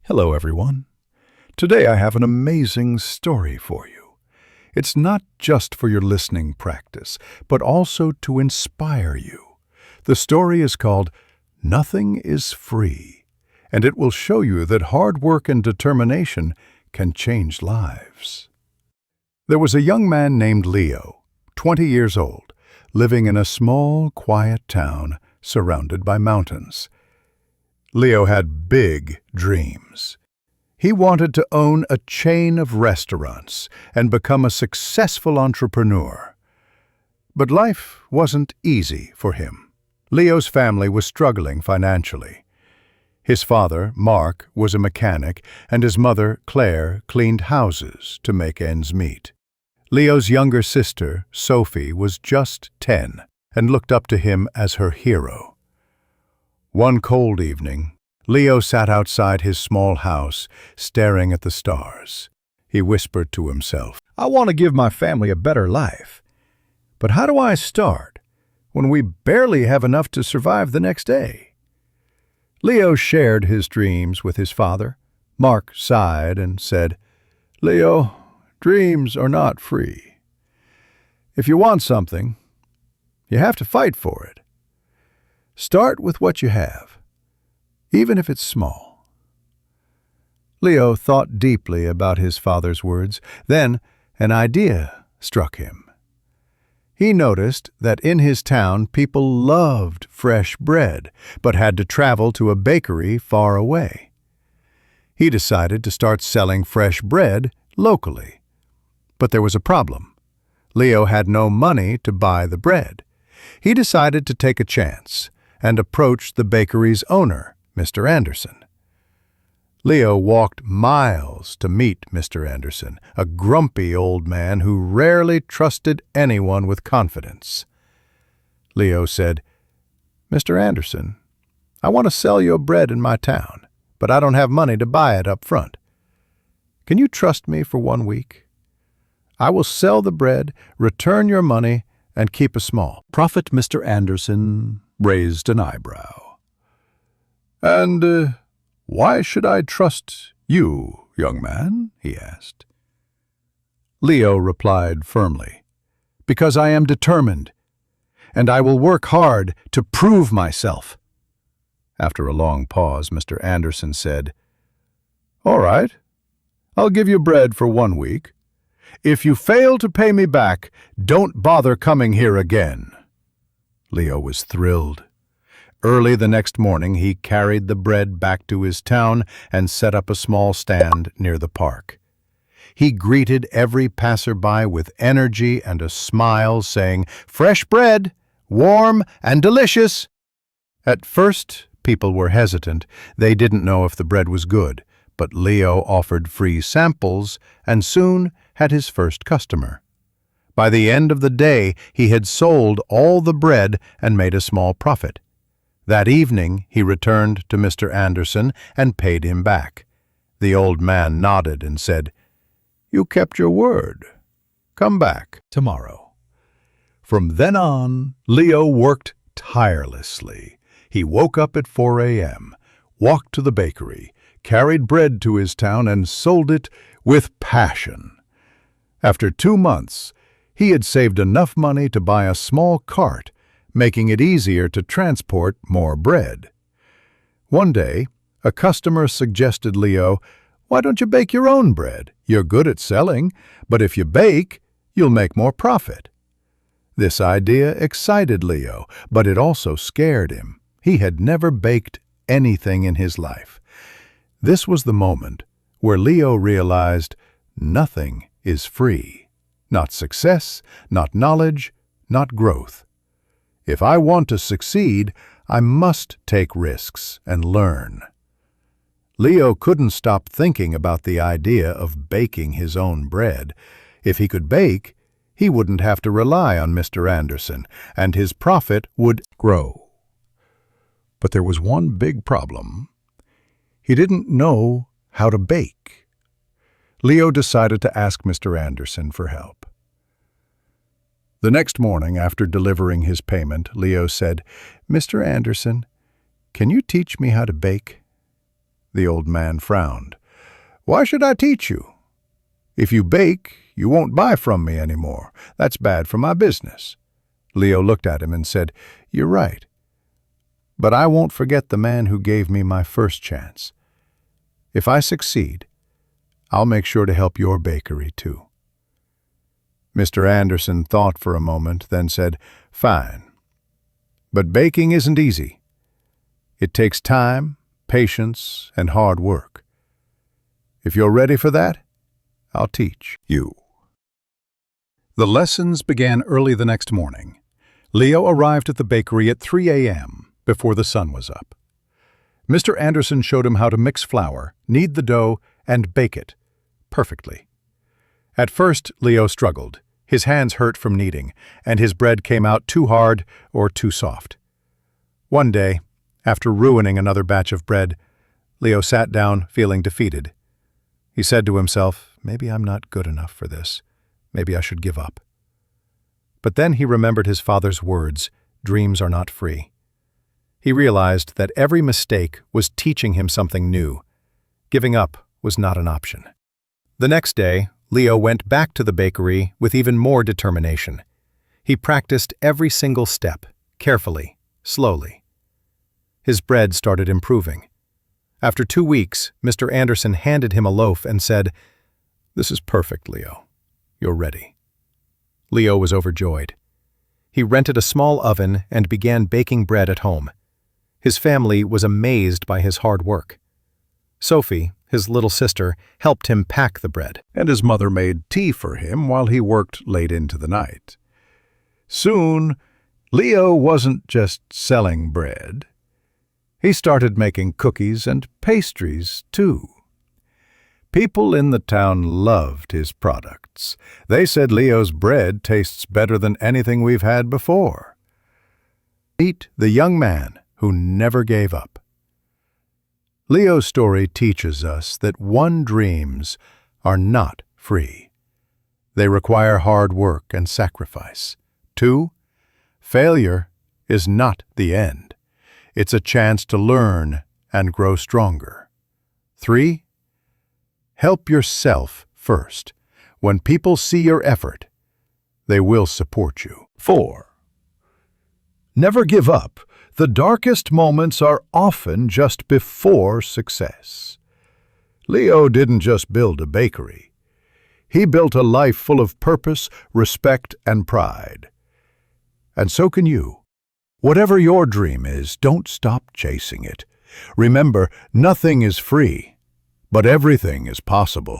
Hello, everyone. Today I have an amazing story for you. It's not just for your listening practice, but also to inspire you. The story is called Nothing is Free, and it will show you that hard work and determination can change lives. There was a young man named Leo, 20 years old, living in a small, quiet town surrounded by mountains. Leo had big dreams. He wanted to own a chain of restaurants and become a successful entrepreneur. But life wasn't easy for him. Leo's family was struggling financially. His father, Mark, was a mechanic, and his mother, Claire, cleaned houses to make ends meet. Leo's younger sister, Sophie, was just 10 and looked up to him as her hero. One cold evening, Leo sat outside his small house, staring at the stars. He whispered to himself, "I want to give my family a better life. But how do I start when we barely have enough to survive the next day?" Leo shared his dreams with his father. Mark sighed and said, "Leo, dreams are not free. If you want something, you have to fight for it. Start with what you have, even if it's small." Leo thought deeply about his father's words. Then an idea struck him. He noticed that in his town people loved fresh bread, but had to travel to a bakery far away. He decided to start selling fresh bread locally. But there was a problem. Leo had no money to buy the bread. He decided to take a chance and approached the bakery's owner, Mr. Anderson. Leo walked miles to meet Mr. Anderson, a grumpy old man who rarely trusted anyone with confidence. Leo said, "Mr. Anderson, I want to sell your bread in my town, but I don't have money to buy it up front. Can you trust me for 1 week? I will sell the bread, return your money, and keep a small." Prophet Mr. Anderson raised an eyebrow. "And why should I trust you, young man?" he asked. Leo replied firmly, "Because I am determined, and I will work hard to prove myself." After a long pause, Mr. Anderson said, "All right, I'll give you bread for 1 week. If you fail to pay me back, don't bother coming here again." Leo was thrilled. Early the next morning, he carried the bread back to his town and set up a small stand near the park. He greeted every passerby with energy and a smile, saying, "Fresh bread, warm and delicious." At first, people were hesitant. They didn't know if the bread was good, but Leo offered free samples and soon had his first customer. By the end of the day, he had sold all the bread and made a small profit. That evening, he returned to Mr. Anderson and paid him back. The old man nodded and said, "You kept your word. Come back tomorrow." From then on, Leo worked tirelessly. He woke up at 4 a.m., walked to the bakery, carried bread to his town, and sold it with passion. After 2 months, he had saved enough money to buy a small cart, making it easier to transport more bread. One day, a customer suggested Leo, "Why don't you bake your own bread? You're good at selling, but if you bake, you'll make more profit." This idea excited Leo, but it also scared him. He had never baked anything in his life. This was the moment where Leo realized nothing is free. Not success, not knowledge, not growth. If I want to succeed, I must take risks and learn. Leo couldn't stop thinking about the idea of baking his own bread. If he could bake, he wouldn't have to rely on Mr. Anderson, and his profit would grow. But there was one big problem. He didn't know how to bake. Leo decided to ask Mr. Anderson for help. The next morning, after delivering his payment, Leo said, "Mr. Anderson, can you teach me how to bake?" The old man frowned. "Why should I teach you? If you bake, you won't buy from me anymore. That's bad for my business." Leo looked at him and said, "You're right. But I won't forget the man who gave me my first chance. If I succeed, I'll make sure to help your bakery too." Mr. Anderson thought for a moment, then said, "Fine. But baking isn't easy. It takes time, patience, and hard work. If you're ready for that, I'll teach you." The lessons began early the next morning. Leo arrived at the bakery at 3 a.m. before the sun was up. Mr. Anderson showed him how to mix flour, knead the dough, and bake it perfectly. At first, Leo struggled. His hands hurt from kneading, and his bread came out too hard or too soft. One day, after ruining another batch of bread, Leo sat down feeling defeated. He said to himself, "Maybe I'm not good enough for this. Maybe I should give up." But then he remembered his father's words, "Dreams are not free." He realized that every mistake was teaching him something new. Giving up was not an option. The next day, Leo went back to the bakery with even more determination. He practiced every single step, carefully, slowly. His bread started improving. After 2 weeks, Mr. Anderson handed him a loaf and said, "This is perfect, Leo. You're ready." Leo was overjoyed. He rented a small oven and began baking bread at home. His family was amazed by his hard work. Sophie, his little sister, helped him pack the bread, and his mother made tea for him while he worked late into the night. Soon, Leo wasn't just selling bread. He started making cookies and pastries, too. People in the town loved his products. They said Leo's bread tastes better than anything we've had before. Meet the young man who never gave up. Leo's story teaches us that dreams are not free. They require hard work and sacrifice. 2, failure is not the end. It's a chance to learn and grow stronger. 3, help yourself first. When people see your effort, they will support you. 4, never give up. The darkest moments are often just before success. Leo didn't just build a bakery. He built a life full of purpose, respect, and pride. And so can you. Whatever your dream is, don't stop chasing it. Remember, nothing is free, but everything is possible.